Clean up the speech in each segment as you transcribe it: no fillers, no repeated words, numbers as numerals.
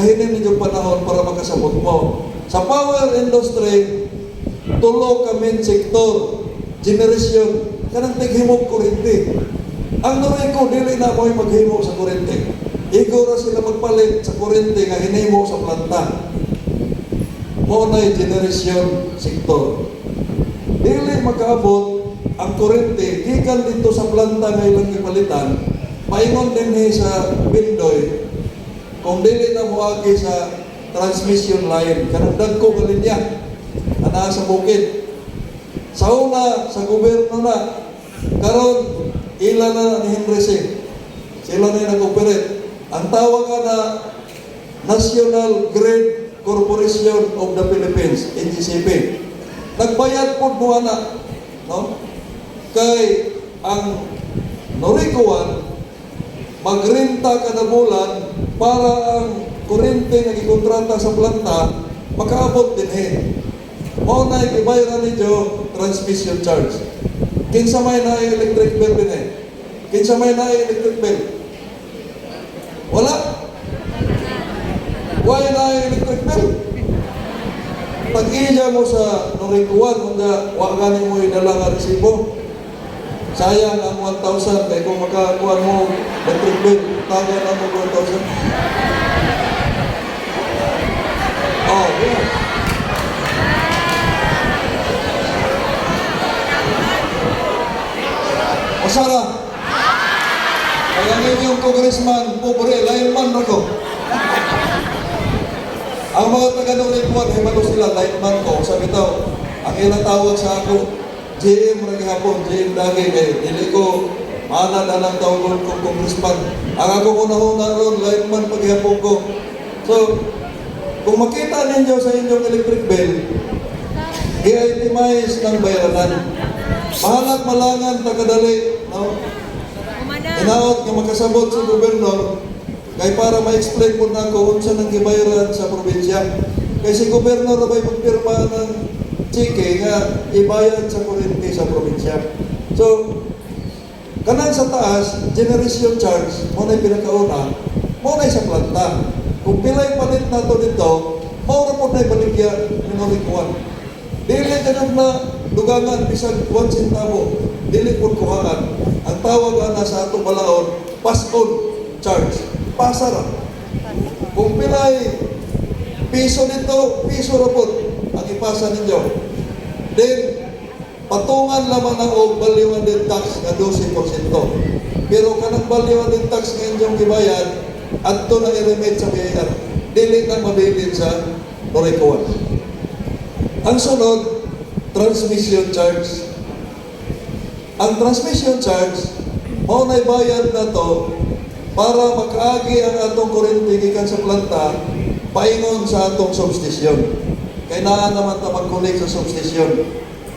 Hinin ninyo panahon para makasabot mo. Sa power industry, tulo ka main sektor, generation, kanang tighimog kurente. Ang nuray ko, dili na mo'y maghimo sa kurente. Igora sila magpalit sa kurente nga hinimo sa planta. Monay generation sektor. Dili makaabot ang kurente, gikan dito sa planta nga ilang ipalitan, paingon din sa bindoy, kung dili na muagi sa transmission line, kanang dagko ka linya, ana sa bukid. Sa una, sa gobyerno na, karon ila na ni Henry. Sila na nag-operate. Ang tawag na National Grid Corporation of the Philippines, NGCP. Nagbayad po mo na, no? Kay ang Noricon, magrenta kada bulan para ang kurente nga gikontrata sa planta makaabot din Mao na ibayran ninyo transmission charge. Kinsa may na electric bill din Kinsa may na electric bill? Wala. Why na electric bill? Pag-iya mo sa Noricon, kung waganin mo idala nga resibo, sayang ang 1,000 kaya kung makakuha mo electric bill, taga na mo 1,000. Oh, yeah. Masara. Kaya ngayon congressman, pobre, lineman ako. Ang mga taga-Noricon, himalo sila, lineman ko. Sabi daw, ang ilang tawag sa ako, JM rin hapon, JM lagi kayo. Hindi ko maana na lang tawag ko congressman. Ang ako una-una ron, lineman paghihapon ko. So, kung makita ninyo sa inyong electric bill, i-itemize ng bayaranan. Mahalat malangan, tagadali, no? Inaot nga makasabot sa gobernador, kay para ma-explain po na kung unsa nang gibayaran sa probinsya. Kay si gobernador na ba'y magpirma ng chike nga ibayad sa kurente sa probinsya. So, kanang sa taas, generation charge, mo na'y pinakauna, mo na'y sa planta. Kung pilay palit na to dito, maura po na'y baligya ng Noricon. Dili ganun na dugangan, bisag 1 centavo, dili po kuhaan. Ang tawag na sa atong balaod, pass-on charge. Pasara. Kung pilay piso dito, piso rapot ang ipasa ninyo. Then, patungan lamang ng value added tax na 12%. Pero kanang value added tax nga inyong gibayad, adto na i-remit sa BIR. Dili na mabilin sa Noricon. Ang sunod, transmission charge. Ang transmission charge, mao na'y bayad na to para makaagi ang atong kurente gikan sa planta paingon sa atong substation. Kaya naa naman ta mag-connect sa substation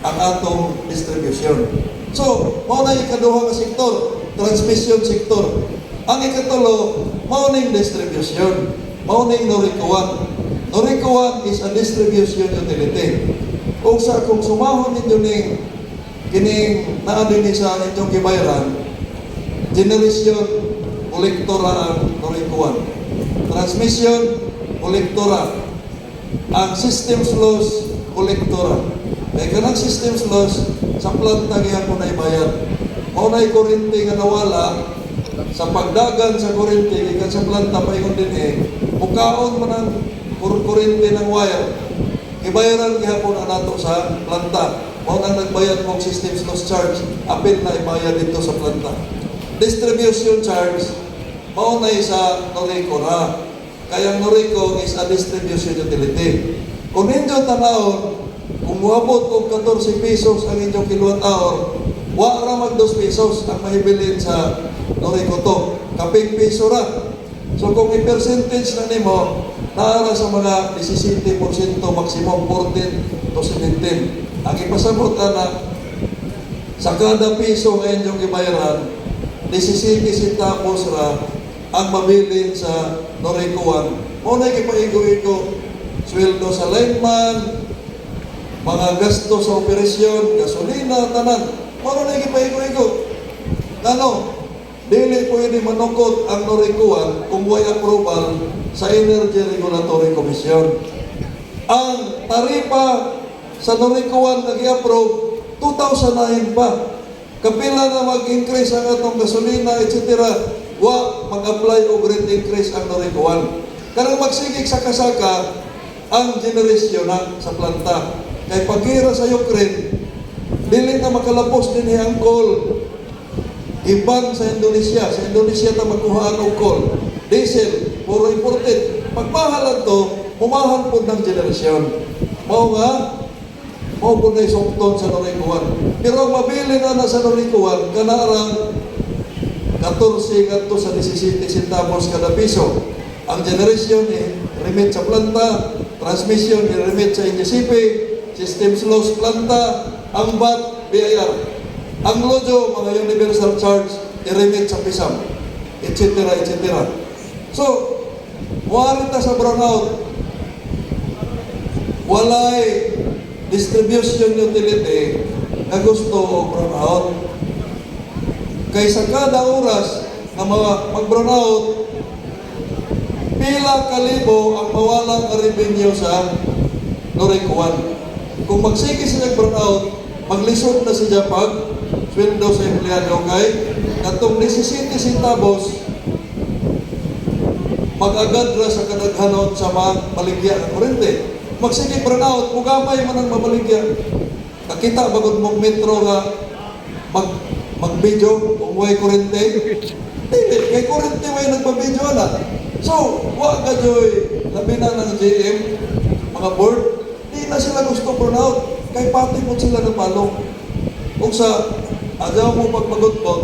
ang atong distribution. So, mao na ikaduha ka sektor, transmission sector. Ang ikatulo, mao ning distribution. Mao ning Noricon. Noricon is a distribution utility. Kung sumahon ninyo ning kining naa din sa inyong gibayaran, generation kolektora ang Noricon. Transmission, kolektora. Ang systems loss, kolektora. Kaya kanang systems loss, sa planta gihapon na ibayad. Mao na'y kurente nga nawala, sa pagdagan sa kurente, gikan sa planta, paingon din mukaon man ang kurente ng wire. Ibayaran gihapon ang nato sa planta. Mao nang nagbayad mong systems loss charge, apil na ibayad dito sa planta. Distribution charge, maunay sa Noricon ha. Kaya Noricon is a distribution utility. Kung ninyo tanawon, kung muabot og 14 pesos ang inyong kilowatt hour, wa ra mag 2 pesos ang mahibilin sa Noricon to. Kaping piso ra. So kung i-percentage na nimo, naara sa mga 17% maximum 14 to 17. Ang ipasabot na sa kada piso nga inyong ibayaran, 17 centavos ra ang mabilin sa Noricon. Muna ipaigo-igo, sweldo sa lineman, mga gasto sa operasyon, gasolina, tanan. Muna ipaigo-igo. Ano? dili pwede manukot ang norikuan kung way approval sa Energy Regulatory Commission. Ang taripa sa norikuan nag-i-approve 2009 pa. Kapila na mag-increase ang atong gasolina, etc. Wa mag-apply o rate increase ang norikuan. Karang magsigig sa kasaka ang generasyon na sa planta. Kay pagira sa Ukraine, dili na makalapos din ang coal. Ibang sa Indonesia. Sa Indonesia ta magkuhaan og coal. Diesel, puro imported. Pagmahalan to, pumahan po ng generasyon. Mao po na isungton sa norikuan. Pero mabili na sa norikuan, kanarang 14 kadto sa 17 centavos kada piso. Ang generation remit sa planta, transmission remit sa NGCP, systems loss planta, ang VAT, BIR. Ang lojo, mga universal charge, i-remit sa PISAM, etc. etc. So, muarita sa brownout, walay distribution utility na gusto o brownout. Kaysa kada oras na mag-brownout, pila kalibo ang mawalang revenue sa norikuan. Kung magsige sila brownout, maglisod na siya pag sweldo sa empleyado kay katong 17 centavos mag-agad ra sa kadaghanon sa mga baligya ng kurente. Magsige brownout, mugamay man ang mabaligya. Nakita bagod mong metro nga mag-video kung way kurente. Dili, kay kurente way nagpa-video na. So, wa ka joy labi na ng GM, mga board, di na sila gusto brownout. Kay pati mo sila ng palong. Kung sa agaw mo pagpagutot,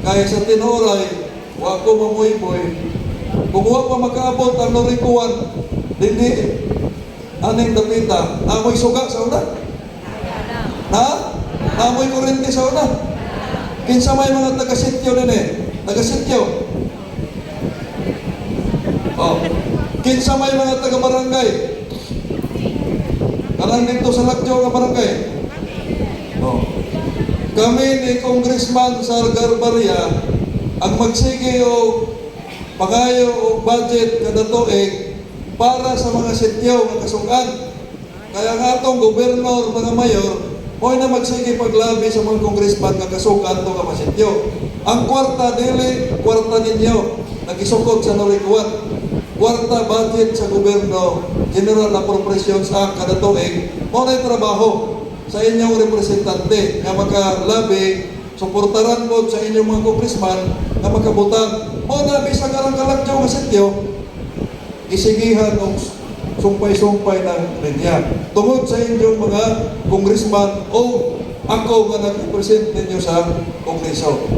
kaya sa tinoray, wa ko mamuy-moy, kung wa pa makaabot ang norikuan, hindi, aning dapita, amoy suga sa una? Ha? Amoy kurente sa una? Kinsa may mga taga-sityo nene? Taga-sityo? Oh. Kinsa may mga taga-barangay? Karang dito sa Lagyo nga barangay? Oh. Kami ni Congressman Sargar Barria ang magsige o pagayo o budget kada tuig para sa mga sityo nga kasugan. Kaya nga atong gobernador, mga mayor, mo'y na magsige paglabi sa mga congressman nga kasugan to nga masityo. Ang kwarta dili, kwarta ninyo, nagisukod sa norikuan. Kwarta budget sa gobyerno, General Appropriations Act kada tuig, mo na trabaho sa inyong representante nga makalabi, suportaran mo sa inyong mga congressman nga makabutang. Mo na bisag karang-kalagyaw nga sityo, isigihan o sumpay-sumpay ng linya. Tungod sa inyong mga congressman o ako nga nag-represent ninyo sa Kongreso.